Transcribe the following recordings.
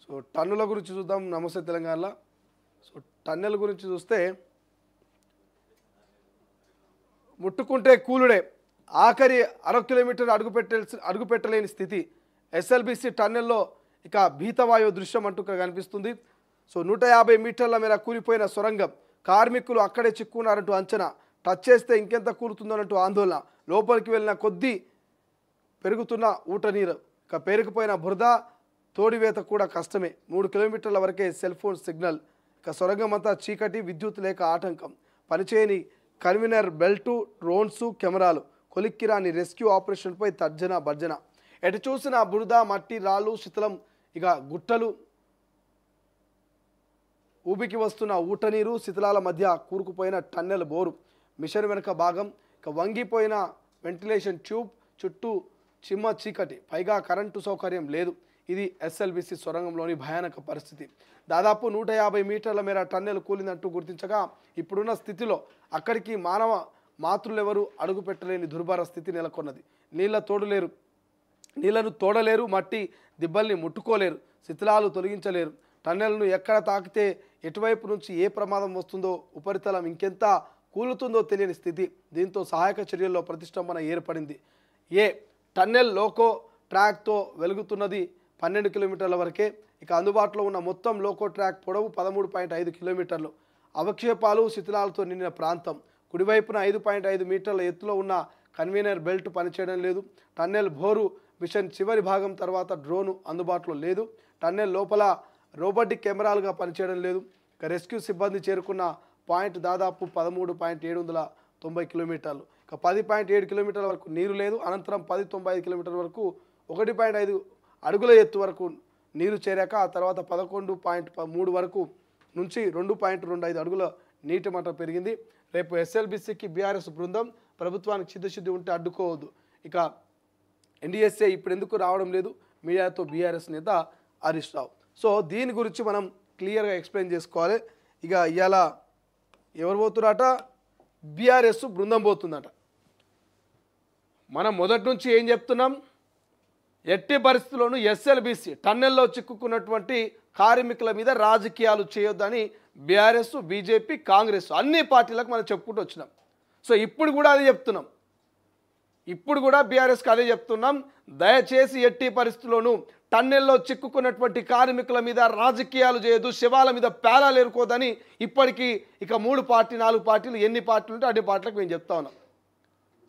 So టన్నుల గురించి చూద్దాం. నమస్తే తెలంగాణలో. సో టన్నెల్ గురించి చూస్తే ముట్టుకుంటే కూలుడే, ఆఖరి 1/2 కిలోమీటర్ అడుగుపెట్టలేని స్థితి. ఎస్ఎల్బిసి టన్నెల్లో ఇక భీతవాయు దృశ్యం అంటూ కనిపిస్తుంది. సో 150 మీటర్ల మేర కూలిపోయిన సొరంగం, కార్మికులు అక్కడే చిక్కున్నారంటూ అంచనా. టచ్ చేస్తే ఇంకెంత కూలుతుందనంటూ ఆందోళన. లోపలికి వెళ్ళిన కొద్దీ పెరుగుతున్న ఊట నీరు, ఇక పేరుకుపోయిన బురద, తోడివేత కూడా కష్టమే. 3 కిలోమీటర్ల వరకే సెల్ ఫోన్ సిగ్నల్. ఇక సొరంగం అంతా చీకటి, విద్యుత్ లేక ఆటంకం. పనిచేయని కన్వీనర్ బెల్టు, డ్రోన్స్, కెమెరాలు. కొలిక్కిరాని రెస్క్యూ ఆపరేషన్పై తర్జన భర్జన. ఎటు చూసిన బురద, మట్టి, రాళ్ళు, శిథిలం, ఇక గుట్టలు, ఊబికి వస్తున్న ఊట నీరు, శిథిలాల మధ్య కూరుకుపోయిన టన్నెల్ బోరు, మిషన్ వెనుక భాగం, ఇక వంగిపోయిన వెంటిలేషన్ ట్యూబ్, చుట్టూ చిమ్మ చీకటి, పైగా కరెంటు సౌకర్యం లేదు. ఇది ఎస్ఎల్బిసి సొరంగంలోని భయానక పరిస్థితి. దాదాపు 150 మీటర్ల మేర టన్నెల్ కూలిందంటూ గుర్తించగా, ఇప్పుడున్న స్థితిలో అక్కడికి మానవ మాతృలెవరూ అడుగు పెట్టలేని దుర్భర స్థితి నెలకొన్నది. నీళ్లను తోడలేరు, మట్టి దిబ్బల్ని ముట్టుకోలేరు, శిథిలాలు తొలగించలేరు. టన్నెల్ను ఎక్కడ తాకితే ఎటువైపు నుంచి ఏ ప్రమాదం వస్తుందో, ఉపరితలం ఇంకెంత కూలుతుందో తెలియని స్థితి. దీంతో సహాయక చర్యల్లో ప్రతిష్టంభన ఏర్పడింది. టన్నెల్ లోకో ట్రాక్తో వెలుగుతున్నది 12 కిలోమీటర్ల వరకే. ఇక అందుబాటులో ఉన్న మొత్తం లోకో ట్రాక్ పొడవు 13.5 కిలోమీటర్లు. అవక్షేపాలు, శిథిలాలతో నిండిన ప్రాంతం. కుడివైపున 5.5 మీటర్ల ఎత్తులో ఉన్న కన్వీనర్ బెల్ట్ పనిచేయడం లేదు. టన్నెల్ బోరు, మిషన్ చివరి భాగం తర్వాత డ్రోను అందుబాటులో లేదు. టన్నెల్ లోపల రోబోటిక్ కెమెరాలుగా పనిచేయడం లేదు. ఇక రెస్క్యూ సిబ్బంది చేరుకున్న పాయింట్ దాదాపు 13.790 కిలోమీటర్లు. ఇక 10.7 కిలోమీటర్ల వరకు నీరు లేదు. అనంతరం 10.95 కిలోమీటర్ల వరకు 1.5 అడుగుల ఎత్తు వరకు నీరు చేరాక ఆ తర్వాత 11.3 వరకు నుంచి 2.25 అడుగుల నీటి మట్టం పెరిగింది. రేపు ఎస్ఎల్బిసికి బీఆర్ఎస్ బృందం, ప్రభుత్వానికి చిత్తశుద్ధి ఉంటే అడ్డుకోవద్దు. ఇక ఎన్డీఎస్ఏ ఇప్పుడు ఎందుకు రావడం లేదు, మీడియాతో బీఆర్ఎస్ నేత హరీష్ రావు. సో దీని గురించి మనం క్లియర్గా ఎక్స్ప్లెయిన్ చేసుకోవాలి. ఇక ఇవాళ ఎవరు పోతున్నారట, బీఆర్ఎస్ బృందం పోతుందట. మనం మొదటి నుంచి ఏం చెప్తున్నాం, ఎట్టి పరిస్థితుల్లోనూ ఎస్ఎల్బిసి టన్నెల్లో చిక్కుకున్నటువంటి కార్మికుల మీద రాజకీయాలు చేయొద్దని బీఆర్ఎస్, బీజేపీ, కాంగ్రెస్ అన్ని పార్టీలకు మనం చెప్పుకుంటూ వచ్చినాం. సో ఇప్పుడు కూడా అదే చెప్తున్నాం. ఇప్పుడు కూడా బీఆర్ఎస్కి అదే చెప్తున్నాం. దయచేసి ఎట్టి పరిస్థితుల్లోనూ టన్నెల్లో చిక్కుకున్నటువంటి కార్మికుల మీద రాజకీయాలు చేయొద్దు, శవాల మీద పేలాలు ఎరుకోదని ఇప్పటికీ ఇక 3 పార్టీ 4 పార్టీలు ఎన్ని పార్టీలు ఉంటే అన్ని పార్టీలకు మేము చెప్తా ఉన్నాం.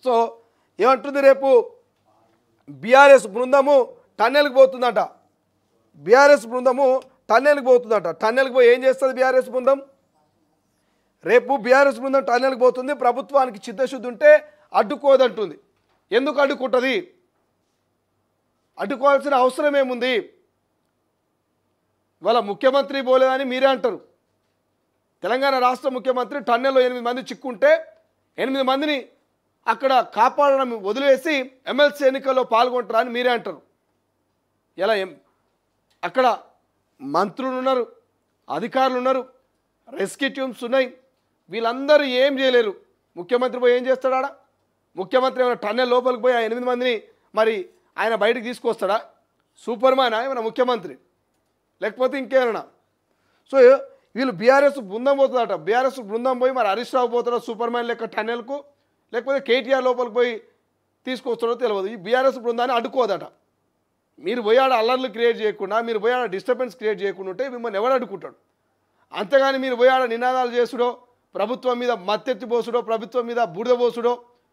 సో ఏమంటుంది, రేపు బీఆర్ఎస్ బృందము టన్నెల్కి పోతుందట. బీఆర్ఎస్ బృందము టన్నెల్కి పోతుందట. టన్నెల్కి పోయి ఏం చేస్తుంది బీఆర్ఎస్ బృందం? రేపు బీఆర్ఎస్ బృందం టన్నెల్కి పోతుంది. ప్రభుత్వానికి చిత్తశుద్ధి ఉంటే అడ్డుకోదంటుంది. ఎందుకు అడ్డుకుంటుంది? అడ్డుకోవాల్సిన అవసరం ఏముంది? ఇవాళ ముఖ్యమంత్రి పోలేదని మీరే అంటారు. తెలంగాణ రాష్ట్ర ముఖ్యమంత్రి టన్నెల్లో 8 మంది చిక్కుంటే 8 మందిని అక్కడ కాపాడడం వదిలేసి ఎమ్మెల్సీ ఎన్నికల్లో పాల్గొంటారని మీరే అంటారు. ఇలా అక్కడ మంత్రులు ఉన్నారు, అధికారులు ఉన్నారు, రెస్క్యూ టీమ్స్ ఉన్నాయి. వీళ్ళందరూ ఏం చేయలేరు. ముఖ్యమంత్రి పోయి ఏం చేస్తాడా? ముఖ్యమంత్రి ఏమైనా టన్నెల్ లోపలికి పోయి ఆ 8 మందిని మరి ఆయన బయటకు తీసుకొస్తాడా? సూపర్ మ్యానా ఏమైనా ముఖ్యమంత్రి, లేకపోతే ఇంకేమైనా? సో వీళ్ళు బీఆర్ఎస్ బృందం పోతుందట. బీఆర్ఎస్ బృందం పోయి మరి హరీష్ రావు పోతాడో సూపర్ మ్యాన్ లెక్క టన్నెల్కు, లేకపోతే కేటీఆర్ లోపలికి పోయి తీసుకొస్తాడో తెలియదు. ఈ బీఆర్ఎస్ బృందాన్ని అడ్డుకోదట. మీరు పోయాడ అల్లర్లు క్రియేట్ చేయకుండా, మీరు పోయాడ డిస్టర్బెన్స్ క్రియేట్ చేయకుండా ఉంటే మిమ్మల్ని ఎవడు అడ్డుకుంటాడు? అంతేగాని మీరు పోయాడ నినాదాలు చేసుడో, ప్రభుత్వం మీద మత్తెత్తి పోసుడో, ప్రభుత్వం మీద బూడిద పోసుడో,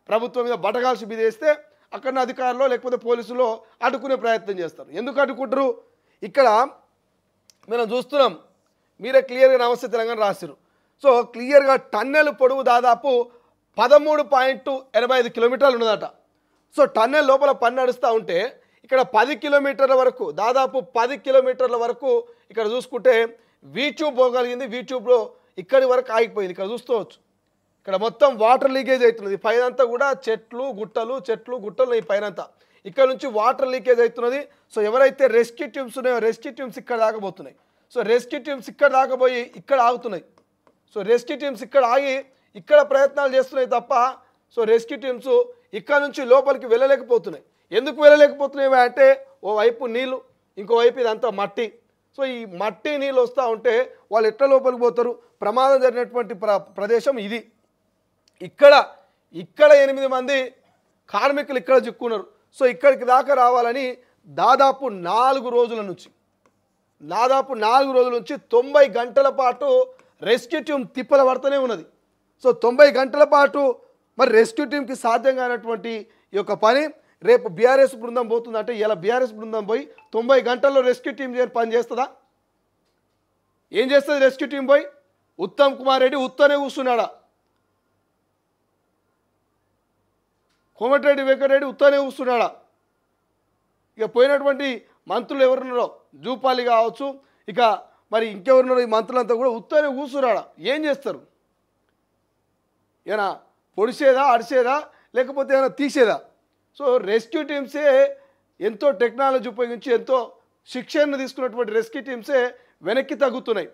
ప్రభుత్వం మీద బటగాల్సి మీద వేస్తే అక్కడ అధికారులు లేకపోతే పోలీసులు అడ్డుకునే ప్రయత్నం చేస్తారు. ఎందుకు అడ్డుకుంటారు? ఇక్కడ మనం చూస్తున్నాం. మీరే క్లియర్గా నమస్తే తెలంగాణ రాశారు. సో క్లియర్గా టన్నెల్ పొడవు దాదాపు 13.85 కిలోమీటర్లు ఉన్నదట. సో టన్నెల్ లోపల పని నడుస్తూ ఉంటే ఇక్కడ 10 కిలోమీటర్ల వరకు, దాదాపు 10 కిలోమీటర్ల వరకు ఇక్కడ చూసుకుంటే వీట్యూబ్ పోగలిగింది. వీట్యూబ్లో ఇక్కడి వరకు ఆగిపోయింది. ఇక్కడ చూసుకోవచ్చు. ఇక్కడ మొత్తం వాటర్ లీకేజ్ అవుతున్నది. పైనంతా కూడా చెట్లు గుట్టలు ఈ పైనంతా. ఇక్కడ నుంచి వాటర్ లీకేజ్ అవుతున్నది. సో ఎవరైతే రెస్క్యూ టీమ్స్ ఉన్నాయో రెస్క్యూ టీమ్స్ ఇక్కడ దాకపోతున్నాయి. సో రెస్క్యూ టీమ్స్ ఇక్కడ దాకపోయి ఇక్కడ ఆగుతున్నాయి. సో రెస్క్యూ టీమ్స్ ఇక్కడ ఆగి ఇక్కడ ప్రయత్నాలు చేస్తున్నాయి తప్ప సో రెస్క్యూ టీమ్స్ ఇక్కడ నుంచి లోపలికి వెళ్ళలేకపోతున్నాయి. ఎందుకు వెళ్ళలేకపోతున్నాయి అంటే, ఓవైపు నీళ్ళు, ఇంకోవైపు ఇదంతా మట్టి. సో ఈ మట్టి నీళ్ళు వస్తూ ఉంటే వాళ్ళు ఎట్లా లోపలికి పోతారు? ప్రమాదం జరిగినటువంటి ప్రదేశం ఇది. ఇక్కడ 8 మంది కార్మికులు ఇక్కడ చిక్కున్నారు. సో ఇక్కడికి దాకా రావాలని దాదాపు 4 రోజుల నుంచి 90 గంటల పాటు రెస్క్యూ టీం తిప్పల పడుతూనే ఉన్నది. సో 90 గంటల పాటు మరి రెస్క్యూ టీంకి సాధ్యం కానటువంటి ఈ యొక్క పని రేపు బీఆర్ఎస్ బృందం పోతుందంటే ఇలా బీఆర్ఎస్ బృందం పోయి 90 గంటల్లో రెస్క్యూ టీం పని చేస్తుందా? ఏం చేస్తుంది రెస్క్యూ టీం పోయి? ఉత్తమ్ కుమార్ రెడ్డి ఉత్తనే కూర్చున్నాడా? కోమటిరెడ్డి వెంకటరెడ్డి ఉత్తనే కూర్చున్నాడా? ఇక పోయినటువంటి మంత్రులు ఎవరున్నారో జూపాలి కావచ్చు, ఇక మరి ఇంకెవరున్నారో ఈ మంత్రులంతా కూడా ఉత్తనే కూర్చున్నాడా? ఏం చేస్తారు? ఏమైనా పొడిచేదా, అడిచేదా, లేకపోతే ఏమైనా తీసేదా? సో రెస్క్యూ టీమ్సే ఎంతో టెక్నాలజీ ఉపయోగించి ఎంతో శిక్షణ తీసుకున్నటువంటి రెస్క్యూ టీమ్సే వెనక్కి తగ్గుతున్నాయి.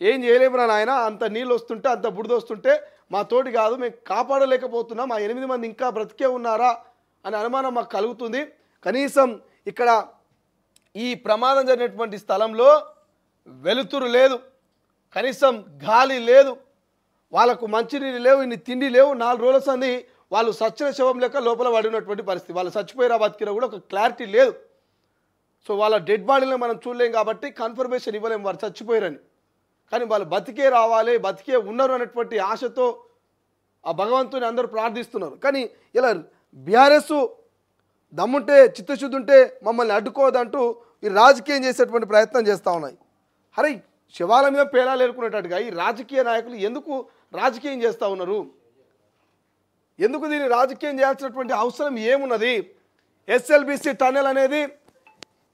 ఏం చేయలేము నాయన, అంత నీళ్ళు వస్తుంటే అంత బుడిద వస్తుంటే మా తోటి కాదు, మేము కాపాడలేకపోతున్నాం, మా 8 మంది ఇంకా బ్రతికే ఉన్నారా అనే అనుమానం మాకు కలుగుతుంది. కనీసం ఇక్కడ ఈ ప్రమాదం జరిగినటువంటి స్థలంలో వెలుతురు లేదు, కనీసం గాలి లేదు, వాళ్ళకు మంచినీళ్ళు లేవు, ఇన్ని తిండి లేవు. 4 రోజుల సంది వాళ్ళు సచ్చిన శవం లెక్క లోపల పడినటువంటి పరిస్థితి. వాళ్ళు చచ్చిపోయారా బతికిరా కూడా ఒక క్లారిటీ లేదు. సో వాళ్ళ డెడ్ బాడీలను మనం చూడలేం కాబట్టి కన్ఫర్మేషన్ ఇవ్వలేము వారు చచ్చిపోయారని. కానీ వాళ్ళు బతికే రావాలి, బతికే ఉన్నారు అనేటువంటి ఆశతో ఆ భగవంతుని అందరూ ప్రార్థిస్తున్నారు. కానీ ఇలా బీఆర్ఎస్ దమ్ముంటే చిత్తశుద్ధి ఉంటే మమ్మల్ని అడ్డుకోవద్దంటూ ఈ రాజకీయం చేసేటువంటి ప్రయత్నం చేస్తూ ఉన్నాయి. అరే శివాల మీద పేలాలు ఏరుకునేటట్టుగా ఈ రాజకీయ నాయకులు ఎందుకు రాజకీయం చేస్తూ ఉన్నారు? ఎందుకు దీన్ని రాజకీయం చేయాల్సినటువంటి అవసరం ఏమున్నది? ఎస్ఎల్బీసీ టన్నెల్ అనేది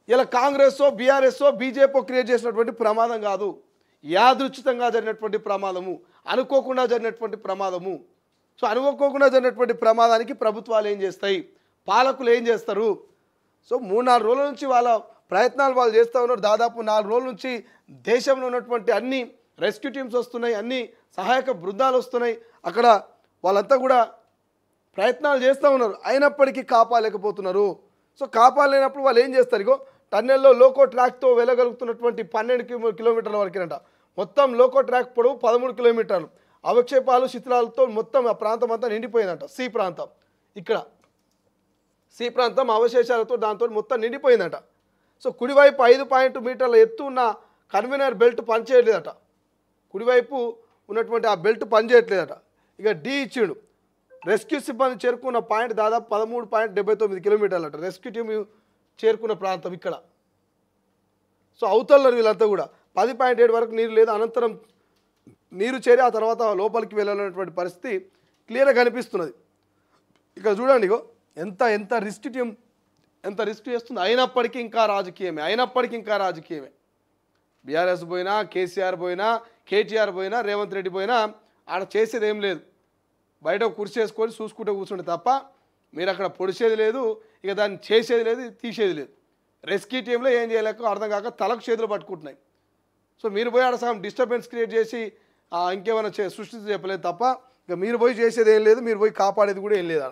ఇలా కాంగ్రెస్ఓ బీఆర్ఎస్ఓ బీజేపీ క్రియేట్ చేసినటువంటి ప్రమాదం కాదు, యాదృచ్ఛితంగా జరిగినటువంటి ప్రమాదము, అనుకోకుండా జరిగినటువంటి ప్రమాదము. సో అనుకోకుండా జరిగినటువంటి ప్రమాదానికి ప్రభుత్వాలు ఏం చేస్తాయి, పాలకులు ఏం చేస్తారు? సో 3-4 రోజుల నుంచి వాళ్ళ ప్రయత్నాలు వాళ్ళు చేస్తూ ఉన్నారు. దాదాపు 4 రోజుల నుంచి దేశంలో ఉన్నటువంటి అన్ని రెస్క్యూ టీమ్స్ వస్తున్నాయి, అన్ని సహాయక బృందాలు వస్తున్నాయి, అక్కడ వాళ్ళంతా కూడా ప్రయత్నాలు చేస్తూ ఉన్నారు. అయినప్పటికీ కాపాడలేకపోతున్నారు. సో కాపాడలేనప్పుడు వాళ్ళు ఏం చేస్తారు? ఇగో టన్నెల్లో లోకో ట్రాక్తో వెళ్ళగలుగుతున్నటువంటి 12 కిలోమీటర్ల వరకేనంట. మొత్తం లోకో ట్రాక్ పొడవు 13 కిలోమీటర్లు. అవక్షేపాలు శిథిలాలతో మొత్తం ఆ ప్రాంతం అంతా నిండిపోయిందంట. సి ప్రాంతం, ఇక్కడ సి ప్రాంతం అవశేషాలతో దాంతో మొత్తం నిండిపోయిందట. సో కుడివైపు 5 మీటర్ల ఎత్తు ఉన్న కన్వీనర్ బెల్ట్ పనిచేయట్లేదట. కుడివైపు ఉన్నటువంటి ఆ బెల్ట్ పనిచేయట్లేదట. ఇక డి ఇచ్చిండు. రెస్క్యూ సిబ్బంది చేరుకున్న పాయింట్ దాదాపు 13.79 కిలోమీటర్లట. రెస్క్యూ టీమ్ చేరుకున్న ప్రాంతం ఇక్కడ. సో అవుతున్నారు వీళ్ళంతా కూడా. 10.7 వరకు నీరు లేదు, అనంతరం నీరు చేరి ఆ తర్వాత లోపలికి వెళ్ళాలనేటువంటి పరిస్థితి క్లియర్గా కనిపిస్తున్నది. ఇక్కడ చూడండి, ఇగో ఎంత రిస్క్ టీం ఎంత రిస్క్ చేస్తుంది. అయినప్పటికీ ఇంకా రాజకీయమే. బీఆర్ఎస్ పోయినా, కేసీఆర్ పోయినా, కేటీఆర్ పోయినా, రేవంత్ రెడ్డి పోయినా ఆడ చేసేది ఏం లేదు. బయట కుర్చీ వేసుకొని చూసుకుంటూ కూర్చుంటే తప్ప మీరు అక్కడ పొడిచేది లేదు, ఇక దాన్ని చేసేది లేదు, తీసేది లేదు. రెస్క్యూ టీంలో ఏం చేయలేక అర్థం కాక తలకు చేతులు పట్టుకుంటున్నాయి. సో మీరు పోయి ఆడ సగం డిస్టర్బెన్స్ క్రియేట్ చేసి ఇంకేమైనా సృష్టించి చెప్పలేదు తప్ప ఇక మీరు పోయి చేసేది ఏం లేదు, మీరు పోయి కాపాడేది కూడా ఏం లేదు.